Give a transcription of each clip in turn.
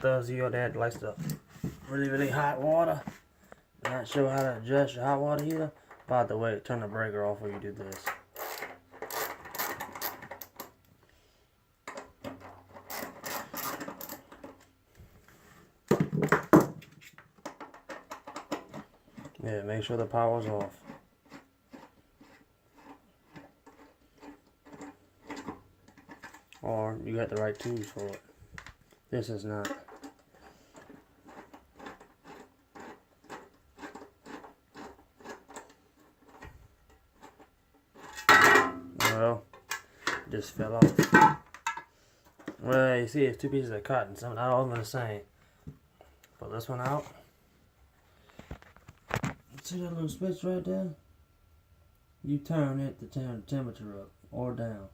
those of you that likes the really hot water, not sure how to adjust your hot water heater, by the way, turn the breaker off when you do this. Yeah, make sure the power's off. Or you got the right tools for it. This is not. Well, it just fell off. Well, you see, it's two pieces of cotton, so not all of them the same. Pull this one out. See that little switch right there? You turn it to turn the temperature up or down.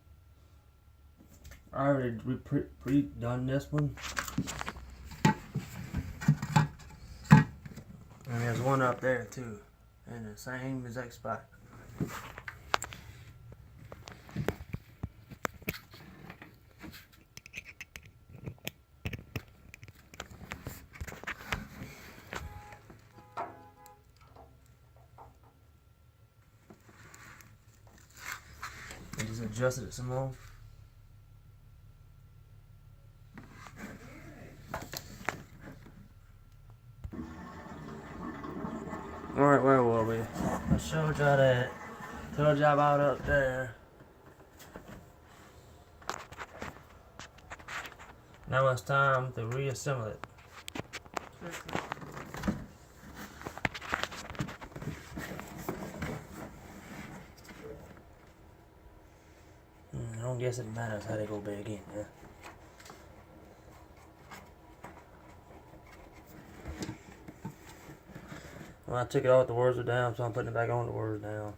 I already pre-done this one. And there's one up there too, in the same exact spot. I just adjusted it some more. Alright, where were we? I showed y'all that. Told y'all about up there. Now it's time to reassemble it. I don't guess it matters how they go back in, yeah. When I took it off, the words were down, so I'm putting it back on, the words down.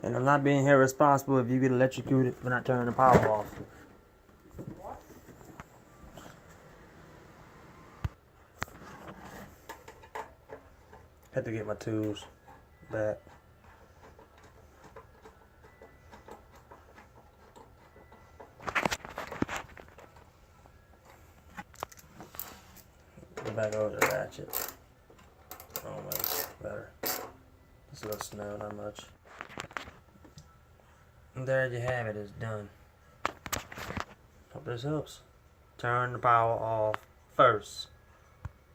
And I'm not being here responsible if you get electrocuted for not turning the power off. What? Had to get my tools back. Go back over the ratchet. Oh, much better. Just a little snow, not much. And there you have it, it's done. Hope this helps. Turn the power off first.